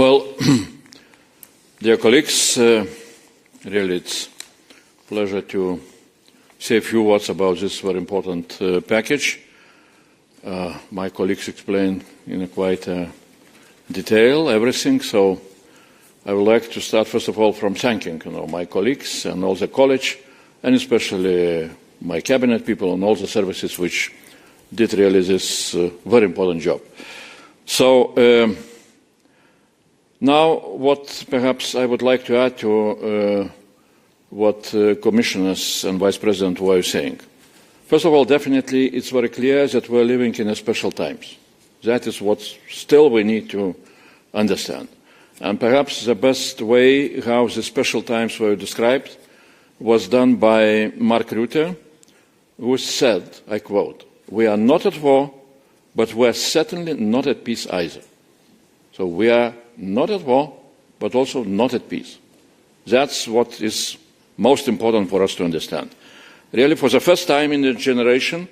Well, dear colleagues, really it's a pleasure to say a few words about this very important package. My colleagues explained in quite detail everything, so I would like to start first of all from thanking my colleagues and all the college, and especially my cabinet people and all the services which did really this very important job. So now what perhaps I would like to add to what commissioners and vice president were saying. First of all, definitely it's very clear that we're living in special times. That is what still we need to understand. And perhaps the best way how the special times were described was done by Mark Rutte, who said, I quote, "We are not at war, but we are certainly not at peace either." So we are not at war, but also not at peace. That's what is most important for us to understand. Really, for the first time in a generation,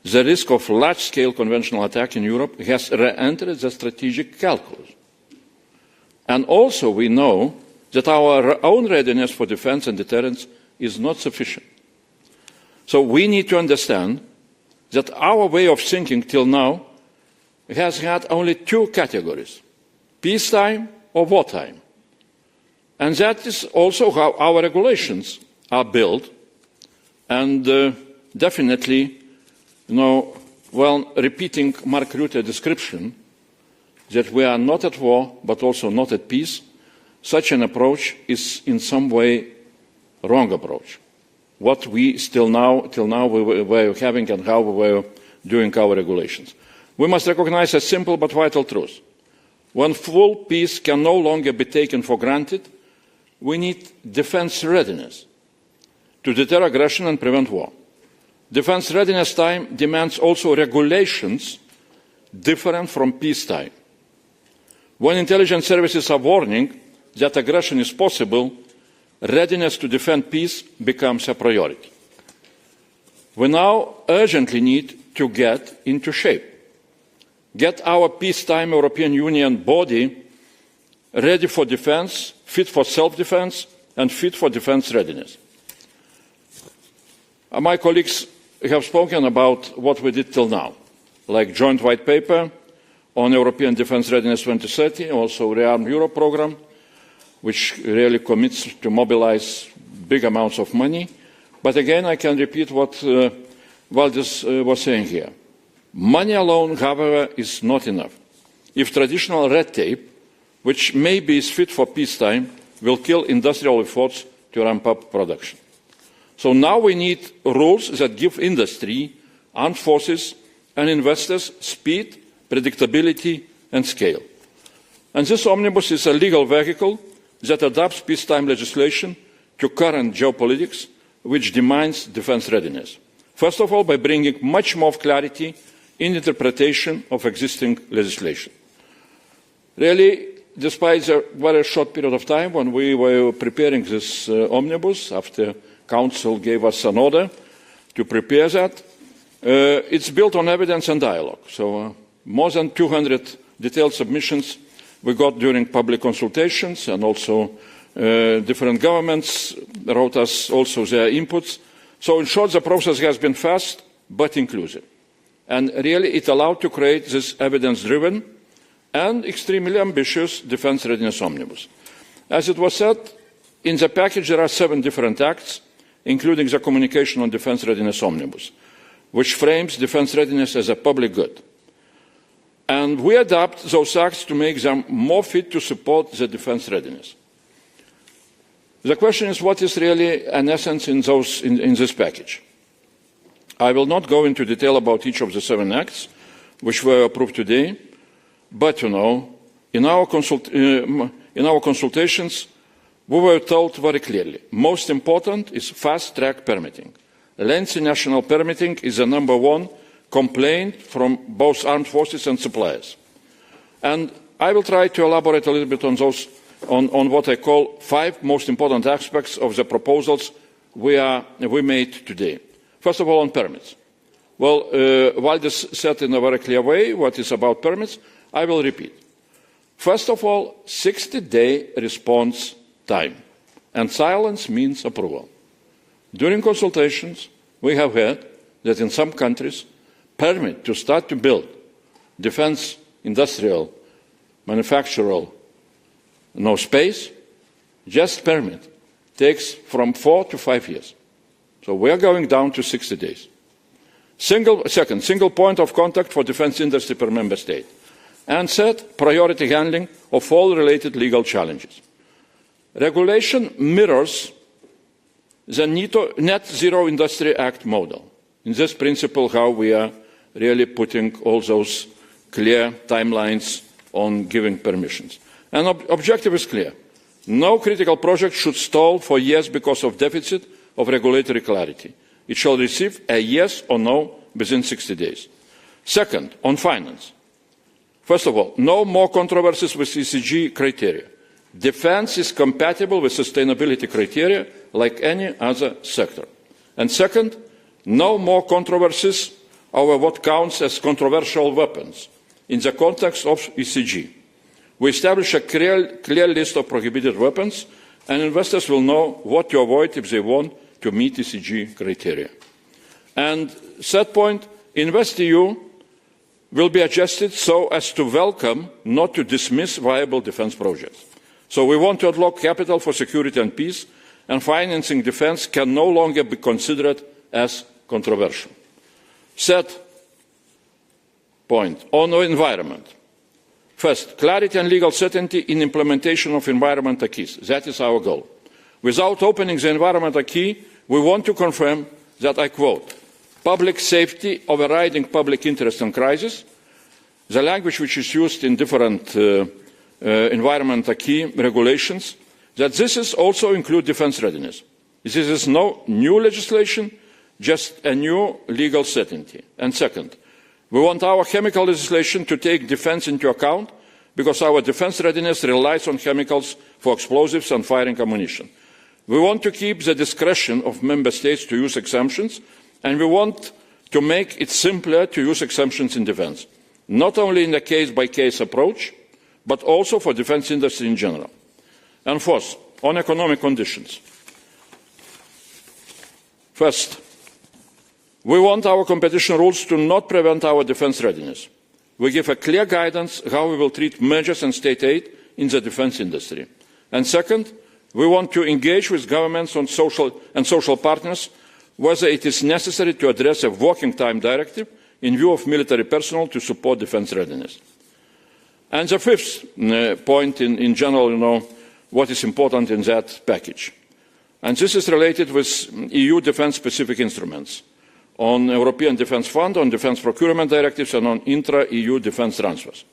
the risk of large-scale conventional attack in Europe has re-entered the strategic calculus. And also we know that our own readiness for defense and deterrence is not sufficient. So we need to understand that our way of thinking till now has had only two categories: peacetime or wartime. And that is also how our regulations are built. And definitely, repeating Mark Rutte's description that we are not at war, but also not at peace, such an approach is in some way a wrong approach. What we till now we were having and how we were doing our regulations. We must recognize a simple but vital truth. When full peace can no longer be taken for granted, we need defense readiness to deter aggression and prevent war. Defense readiness time demands also regulations different from peacetime. When intelligence services are warning that aggression is possible, readiness to defend peace becomes a priority. We now urgently need to get into shape, get our peacetime European Union body ready for defense, fit for self-defense, and fit for defense readiness. My colleagues have spoken about what we did till now, like joint white paper on European Defence Readiness 2030, also Rearm Europe programme, which really commits to mobilise big amounts of money. But again, I can repeat what Valdis was saying here. Money alone, however, is not enough. If traditional red tape, which maybe is fit for peacetime, will kill industrial efforts to ramp up production. So now we need rules that give industry, armed forces and investors speed, predictability and scale. And this Omnibus is a legal vehicle that adapts peacetime legislation to current geopolitics, which demands defence readiness. First of all, by bringing much more clarity in interpretation of existing legislation. Really, despite a very short period of time when we were preparing this Omnibus, after Council gave us an order to prepare that, it's built on evidence and dialogue. So more than 200 detailed submissions we got during public consultations, and also different governments wrote us also their inputs. So in short, the process has been fast but inclusive. And really it allowed to create this evidence-driven and extremely ambitious defence readiness omnibus. As it was said, in the package there are 7 different acts, including the communication on defence readiness omnibus, which frames defence readiness as a public good. And we adapt those acts to make them more fit to support the defence readiness. The question is, what is really an essence in this package? I will not go into detail about each of the 7 acts which were approved today, but in our consultations we were told very clearly, most important is fast-track permitting. Lengthy national permitting is the #1 complaint from both armed forces and suppliers. And I will try to elaborate a little bit on those, on what I call 5 most important aspects of the proposals we made today. First of all, on permits. Well, Valdis said in a very clear way what is about permits. I will repeat. First of all, 60-day response time, and silence means approval. During consultations, we have heard that in some countries, permit to start to build defense, industrial, manufactural, no space, just permit takes from 4 to 5 years. So we are going down to 60 days. Second, single point of contact for defense industry per member state. And third, priority handling of all related legal challenges. Regulation mirrors the Net Zero Industry Act model. In this principle, how we are really putting all those clear timelines on giving permissions. And objective is clear. No critical project should stall for years because of deficit of regulatory clarity. It shall receive a yes or no within 60 days. Second, on finance. First of all, no more controversies with ESG criteria. Defense is compatible with sustainability criteria like any other sector. And second, no more controversies over what counts as controversial weapons in the context of ECG. We establish a clear list of prohibited weapons, and investors will know what to avoid if they want to meet ECG criteria. And third point, InvestEU will be adjusted so as to welcome, not to dismiss, viable defense projects. So we want to unlock capital for security and peace, and financing defense can no longer be considered as controversial. Third point, on the environment. First, clarity and legal certainty in implementation of environment acquis. That is our goal. Without opening the environment acquis, we want to confirm that, I quote, public safety overriding public interest and crisis, the language which is used in different environment acquis regulations, that this is also include defense readiness. This is no new legislation, just a new legal certainty. And second, we want our chemical legislation to take defense into account because our defense readiness relies on chemicals for explosives and firing ammunition. We want to keep the discretion of member states to use exemptions, and we want to make it simpler to use exemptions in defense, not only in a case-by-case approach, but also for defense industry in general. And fourth, on economic conditions. First, we want our competition rules to not prevent our defense readiness. We give a clear guidance how we will treat mergers and state aid in the defense industry. And second, we want to engage with governments and social partners whether it is necessary to address a working time directive in view of military personnel to support defense readiness. And the fifth point in general, what is important in that package. And this is related with EU defense-specific instruments, on European Defence Fund, on defence procurement directives, and on intra-EU defence transfers.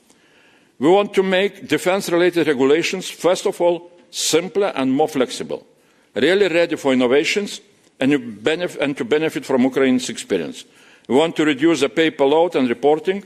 We want to make defence-related regulations, first of all, simpler and more flexible, really ready for innovations and to benefit from Ukraine's experience. We want to reduce the paper load and reporting.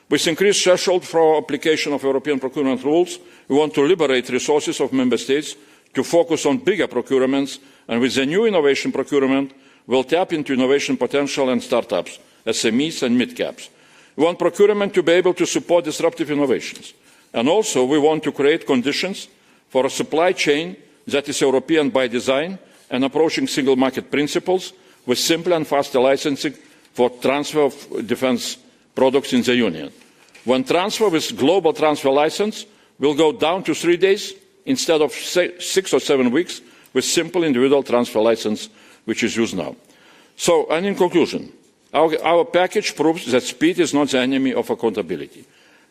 With increased threshold for application of European procurement rules, we want to liberate resources of member states to focus on bigger procurements, and with the new innovation procurement, we'll tap into innovation potential and startups, SMEs and mid-caps. We want procurement to be able to support disruptive innovations. And also, we want to create conditions for a supply chain that is European by design and approaching single market principles with simpler and faster licensing for transfer of defence products in the Union. When transfer with global transfer license will go down to 3 days instead of 6 or 7 weeks with simple individual transfer license, which is used now. So, and in conclusion, our package proves that speed is not the enemy of accountability.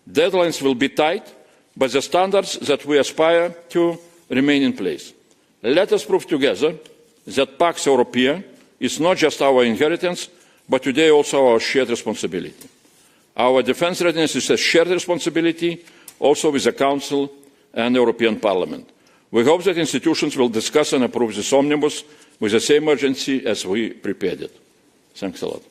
Deadlines will be tight, but the standards that we aspire to remain in place. Let us prove together that Pax Europaea is not just our inheritance, but today also our shared responsibility. Our defence readiness is a shared responsibility, also with the Council and the European Parliament. We hope that institutions will discuss and approve this omnibus with the same urgency as we prepared it. Thanks a lot.